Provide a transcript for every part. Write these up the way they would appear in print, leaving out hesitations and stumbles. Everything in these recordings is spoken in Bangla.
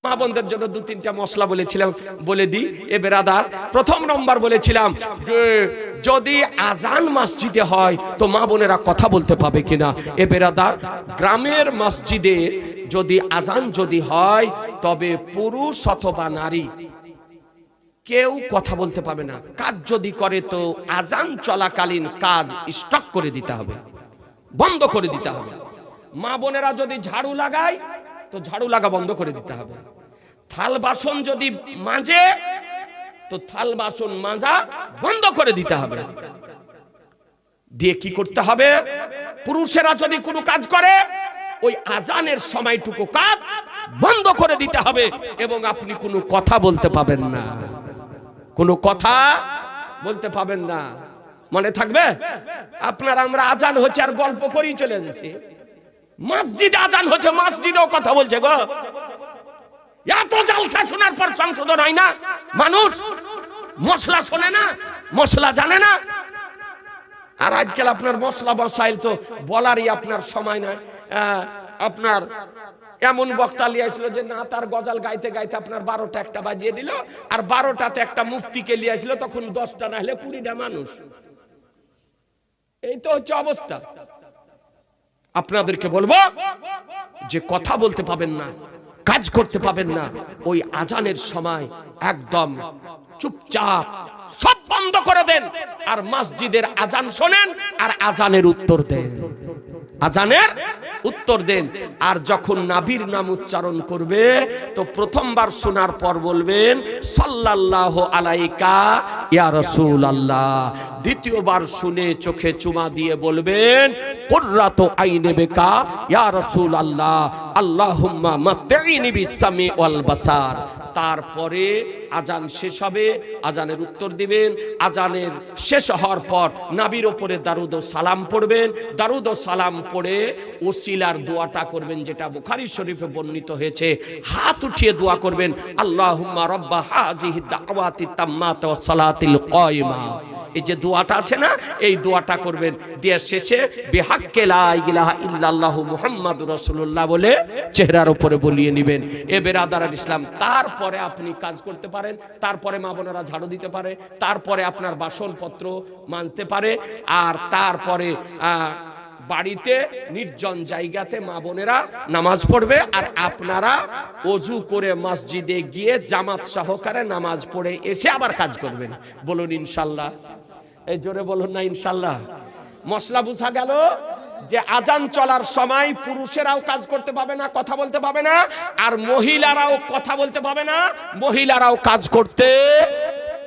মা বোনদের জন্য দু তিনটা মশলা বলেছিলাম, বলে দিই। এ বেরাদার, প্রথম নম্বর বলেছিলাম যে যদি আজান মসজিদে হয় তো মা বোনেরা কথা বলতে পাবে কিনা। এ বেরাদার, গ্রামের মসজিদে যদি আজান যদি হয় তবে পুরুষ অথবা নারী কেউ কথা বলতে পাবে না। কাজ যদি করে তো আজান চলাকালীন কাজ স্টপ করে দিতে হবে, বন্ধ করে দিতে হবে। মা বোনেরা যদি ঝাড়ু লাগায় তো ঝাড়ু লাগা বন্ধ করে দিতে হবে। থাল বাসন যদি মাজে তো থাল বাসন মাজা বন্ধ করে দিতে হবে। দিয়ে কি করতে হবে, পুরুষেরা যদি কোনো কাজ করে ওই আজানের সময়টুকু কাজ বন্ধ করে দিতে হবে এবং আপনি কোনো কথা বলতে পাবেন না, কোনো কথা বলতে পাবেন না। মনে থাকবে আপনার, আমরা আজান হচ্ছে আর গল্প করেই চলে যাচ্ছি। মসজিদে আজান হচ্ছে, মসজিদেও কথা বলছে গো। এত জালসা শোনার পর সংশোধন হয় না। মানুষ মশলা শোনে না, মশলা জানে না। আর আজকাল আপনার মশলা বসাইল তো বলারই আপনার সময় নাই। আপনার এমন বক্তা লিয়ে আসলো যে না তার গজাল গাইতে গাইতে আপনার 12টা একটা বাজিয়ে দিল, আর 12টাতে একটা মুফতিকে লিয়ে আসলো, তখন 10টা না হলে 20টা মানুষ। এই তো হচ্ছে অবস্থা। আপনাদেরকে বলবো যে কথা বলতে পাবেন না, কাজ করতে পাবেন না, ওই আজানের সময় একদম চুপচাপ সব বন্ধ করে দেন আর মসজিদের আজান শোনেন আর আজানের উত্তর দেন, আজানের উত্তর দেন। আর যখন নাবির নাম উচ্চারণ করবে তো প্রথমবার শোনার পর বলবেন সাল্লাল্লাহু আলাইকা ইয়া রাসূলুল্লাহ। দ্বিতীয়বার শুনে চোখে চুমা দিয়ে বলবেন কুররাতু আইনি বিকা ইয়া রাসূলুল্লাহ আল্লাহুম্মা মাত্তিনি বিসামি ওয়াল বাসার। তারপরে আজান শেষ হবে, আজানের উত্তর দিবেন। আজানের শেষ হওয়ার পর নাবির ওপরে দারুদ ও সালাম পড়বেন। দারুদ ও সালাম পড়ে ওসিলার দোয়াটা করবেন, যেটা বুখারী শরীফে বর্ণিত হয়েছে। হাত উঠিয়ে দোয়া করবেন আল্লাহুম্মা রাব্বা হাযিহি দাওয়াতি তাম্মাতি ওয়াস সালাতিল কায়িমা। এই যে দোয়াটা আছে না, এই দোয়াটা করবেন। দিয়ে শেষে বিহাক্কে লা ইলাহা ইল্লাল্লাহু মুহাম্মাদুর রাসূলুল্লাহ বলে চেহারার উপরে বলিয়ে নেবেন। এ বেরাদারান ইসলাম, তারপরে আপনি কাজ করতে পারেন, তারপরে মা বোনেরা ঝাড়ু দিতে পারে, তারপরে আপনার বাসনপত্র মাজতে পারে, আর তারপরে বাড়িতে নির্জন জায়গাতে মা বোনেরা নামাজ পড়বে। আর আপনারা ওযু করে মসজিদে গিয়ে জামাত সহকারে নামাজ পড়ে এসে আবার কাজ করবেন। বলুন ইনশাল্লাহ। এই জোরে বলুন না ইনশাল্লাহ। মশলা বুঝা গেল যে আজান চলার সময় পুরুষেরাও কাজ করতে পাবে না, কথা বলতে পাবে না, আর মহিলারাও কথা বলতে পাবে না, মহিলারাও কাজ করতে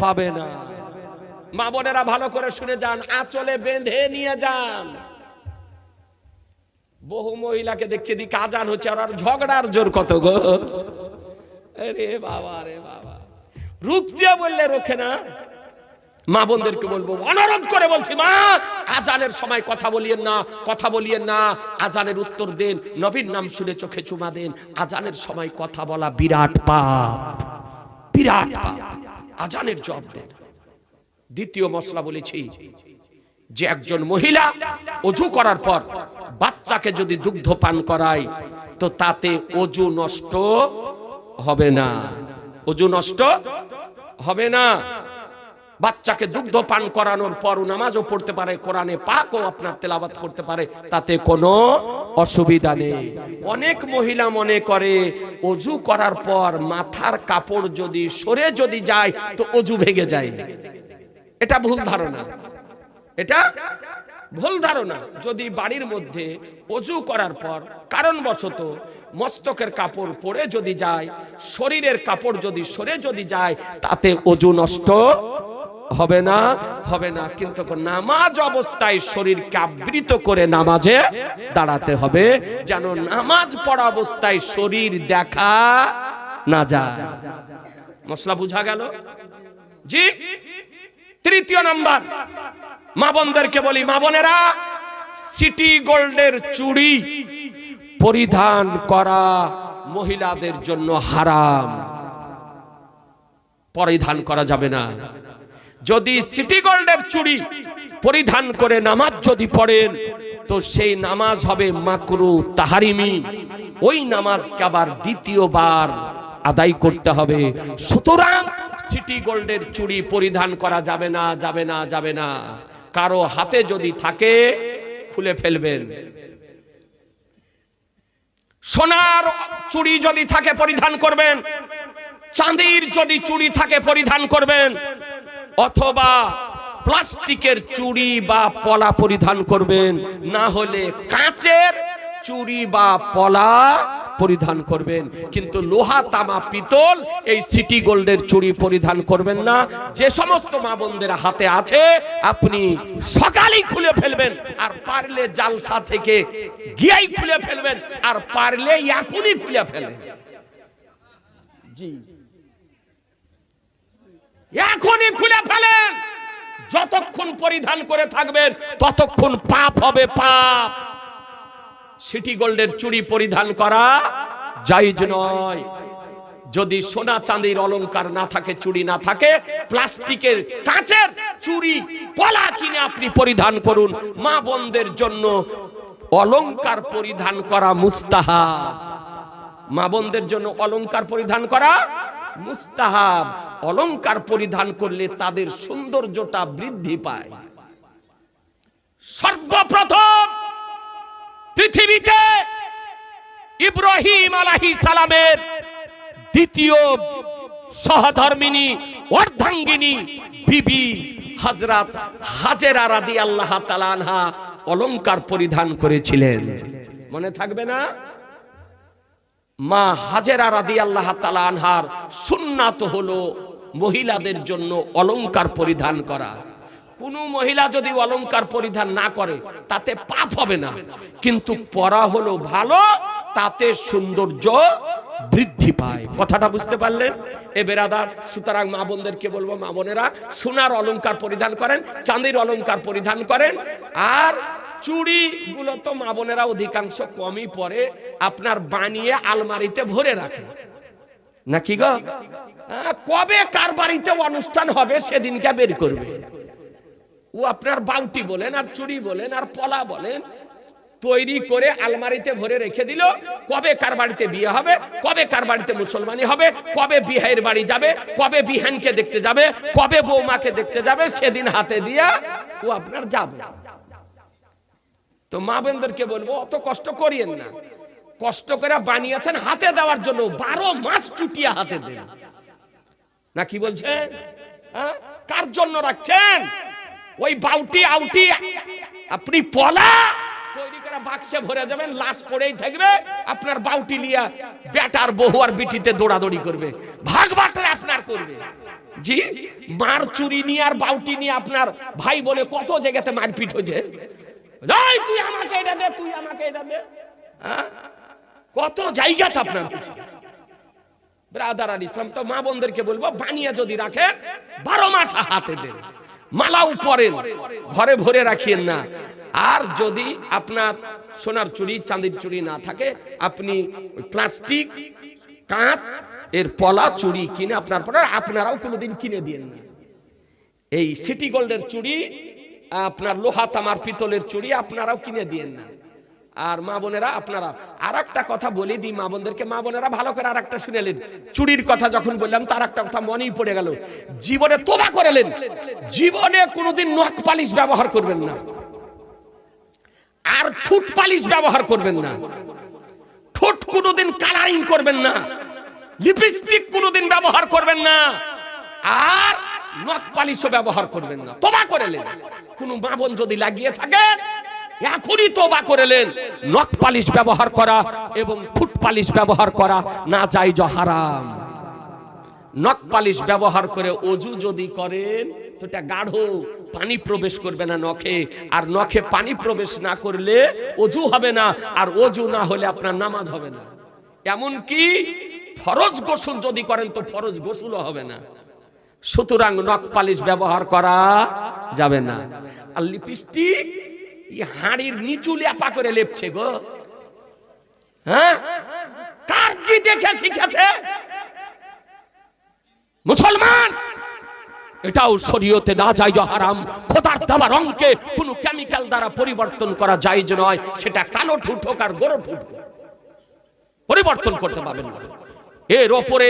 পাবে না। মা বোনেরা ভালো করে শুনে যান, আঁচলে বেঁধে নিয়ে যান। বহু মহিলাকে দেখছে দিকে আজান হচ্ছে আর ঝগড়ার জোর কত গো। আরে বাবা রে বাবা, রুখ দিয়ে বললে রোখে না। মা বোনদেরকে বলবো, অনুরোধ করে বলছি, মা আজানের সময় কথা বলিয়েন না, কথা বলিয়েন না, আজানের উত্তর দেন, নবীর নাম শুনে চোখে চুমা দেন। আজানের সময় কথা বলা বিরাট পাপ, বিরাট পাপ। আজানের জবাব দেন। দ্বিতীয় মশলা বলেছি যে একজন মহিলা ওযু করার পর বাচ্চাকে যদি দুগ্ধ পান করায় তো তাতে ওযু নষ্ট হবে না, ওযু নষ্ট হবে না। বাচ্চাকে দুগ্ধ পান করানোর পর নামাজও পড়তে পারে, কোরআনে পাকও আপনার তেলাওয়াত করতে পারে, তাতে কোনো অসুবিধা নেই। অনেক মহিলা মনে করে ওযু করার পর মাথার কাপড় যদি সরে যদি যায় তো ওযু ভেঙে যায়। এটা ভুল ধারণা, এটা ভুল ধারণা। যদি বাড়ির মধ্যে ওযু করার পর কারণবশত মস্তকের কাপড় পরে যদি যায়, শরীরের কাপড় যদি সরে যদি যায়, তাতে ওযু নষ্ট হবে না, হবে না। কিন্তু নামাজ অবস্থায় শরীরকে আবৃত করে নামাজে দাঁড়াতে হবে, যেন নামাজ পড়া অবস্থায় শরীর দেখা না যায়। মশলা বুঝা গেল? জি। তৃতীয় নাম্বার, মা বোনদেরকে বলি, মা বোনেরা সিটি গোল্ডের চুড়ি পরিধান করা মহিলাদের জন্য হারাম, পরিধান করা যাবে না। যদি সিটি গোল্ডের চুড়ি পরিধান করে নামাজ যদি পড়েন তো সেই নামাজ হবে মাকরু তাহারিমি। ওই নামাজকে আবার দ্বিতীয়বার আদায় করতে হবে। সুতরাং সিটি গোল্ডের চুড়ি পরিধান করা যাবে না, যাবে না, যাবে না। কারো হাতে যদি থাকে খুলে ফেলবেন। সোনার চুড়ি যদি থাকে পরিধান করবেন, চাঁদির যদি চুড়ি থাকে পরিধান করবেন, অথবা প্লাস্টিকের চুড়ি বা পলা পরিধান করবেন, না হলে কাঁচের চুড়ি বা পলা পরিধান করবেন। কিন্তু লোহা, তামা, পিতল এই সিটি গোল্ডের চুড়ি পরিধান করবেন না। যে সমস্ত মা বোনদের হাতে আছে আপনি সকালেই খুলে ফেলবেন, আর পারলে জালসা থেকে গিয়েই খুলে ফেলবেন, আর পারলে এখনই খুলে ফেলেন। জি, এখনই খুলে ফেলেন। যতক্ষণ পরিধান করে থাকবেন ততক্ষণ পাপ হবে, পাপ। সিটি গোল্ডের চুড়ি পরিধান করা জায়েজ নয়। যদি সোনা চাঁদির অলংকার না থাকে, চুড়ি না থাকে, প্লাস্টিকের, কাঁচের চুড়ি পলা কিনে আপনি পরিধান করুন। মা বোনদের জন্য অলংকার পরিধান করা মুস্তাহাব। মা বোনদের জন্য অলংকার পরিধান করা মুস্তাহাব। অলংকার পরিধান করলে তাদের সৌন্দর্যটা বৃদ্ধি পায়। সর্বপ্রথম পৃথিবীতে ইব্রাহিম আলাইহিস সালামের দ্বিতীয় সহধর্মিনী অর্ধাঙ্গিনী বিবি হযরত হাজেরা রাদিয়াল্লাহু তাআলা আনহা অলংকার পরিধান করেছিলেন। মনে থাকবে না? মা হাজেরা রাদিয়াল্লাহু তাআলা আনহার সুন্নাত হলো মহিলাদের জন্য অলংকার পরিধান করা। কোন মহিলা যদি অলংকার পরিধান না করে তাতে পাপ হবে না, কিন্তু পরা হলো ভালো, তাতে সৌন্দর্য বৃদ্ধি পায়। কথাটা বুঝতে পারলেন এ বেরাদার? সুতরাং মা বোনদেরকে বলবো, মা বোনেরা সোনার অলংকার পরিধান করেন, চাঁদির অলংকার পরিধান করেন। আর চুড়ি গুলো তো মা বোনেরা অধিকাংশ কমই পরে, আপনার বানিয়ে আলমারিতে ভরে রাখেন নাকি গো? কবে কার বাড়িতে অনুষ্ঠান হবে সেদিনকে বের করবে। ও আপনার বাউটি বলেন, আর চুড়ি বলেন, আর পলা বলেন, তৈরি করে আলমারিতে ভরে রেখে দিল। কবে কার বাড়িতে বিয়ে হবে, কবে কার বাড়িতে মুসলমানি হবে, কবে বিহাইয়ের বাড়ি যাবে, কবে বিহানকে দেখতে যাবে, কবে বৌমাকে দেখতে যাবে, সেদিন হাতে দিয়া ও আপনার যাবে। তো মা বোনদেরকে বলবো, অত কষ্ট করিয়েন না। কষ্ট করে বানিয়েছেন হাতে দেওয়ার জন্য, 12 মাস চুটিয়া হাতে দেন না। কি বলছেন? কার জন্য রাখছেন? ওই বাউটি আউটি আপনি পলা তৈরি করে বাক্সে ভরে যাবেন, লাশ পড়েই থাকবে। আপনার বাউটি লিয়া বেটার বহু আর বিটিতে দৌড়াদৌড়ি করবে, ভাগ বাটরা আপনার করবে। জি, মার চুরি নিয়ে আর বাউটি নিয়ে আপনার ভাই বলে কত জায়গাতে মারপিট হয়েছে। তুই আমাকে এটা দে, তুই আমাকে এটা দে, কত জায়গাতে আপনার হচ্ছে। ব্রাদার আল ইসলাম, তো মা বোনদেরকে বলবো, বানিয়ে যদি রাখেন 12 মাস হাতে দেন, মালাও পরেন, ঘরে ভরে রাখিয়েন না। আর যদি আপনার সোনার চুড়ি, চাঁদির চুড়ি না থাকে, আপনি প্লাস্টিক, কাঁচ এর পলা চুড়ি কিনে আপনার পরে আপনারাও কোনোদিন কিনে দিয়েন না। এই সিটি গোল্ডের চুড়ি, আপনার লোহা, তামার, পিতলের চুড়ি আপনারাও কিনে দিয়েন না। আর মা বোনেরা, আপনারা আর একটা কথা বলে দিই মা বোনদেরকে, মা বোনেরা ভালো করে আর একটা শুনেলেন। চুড়ির কথা যখন বললাম তার একটা কথা মনেই পড়ে গেল। জীবনে তোবা করেলেন, জীবনে কোনোদিন নখ পালিশ ব্যবহার করবেন না, আর ঠোঁট পালিশ ব্যবহার করবেন না, ঠোঁট কোনোদিন কালারিং করবেন না, লিপস্টিক কোনোদিন ব্যবহার করবেন না, আর নখ পালিশও ব্যবহার করবেন না। তোবা করেলেন। কোন মা বোন যদি লাগিয়ে থাকেন এখনই তোবা করেলেন। নখ পালিশ ব্যবহার করা এবং ঠোঁট পালিশ ব্যবহার করা না জায়েজ, হারাম। নখ পালিশ ব্যবহার করে ওযু যদি করেন তো এটা গাঢ়, পানি প্রবেশ করবে না নখে, আর নখে পানি প্রবেশ না করলে ওযু হবে না, আর ওযু না হলে আপনার নামাজ হবে না। এমনকি ফরজ গোসল যদি করেন তো ফরজ গোসলও হবে না। সুতরাং নখ পালিশ ব্যবহার করা যাবে না। আর লিপস্টিক হাড়ির নিচু লেপা করে লেপছে গো, হ্যাঁ, কার জি দেখে শিখেছে? মুসলমান, এটাও শরীয়তে না জায়েজ, হারাম। খোদার দেওয়া রঙকে কোনো কেমিক্যাল দ্বারা পরিবর্তন করা জায়েজ নয়। সেটা কালো ঠোঁট হোক আর গোরো ঠোঁট হোক, পরিবর্তন করতে পারবেন না। এর ওপরে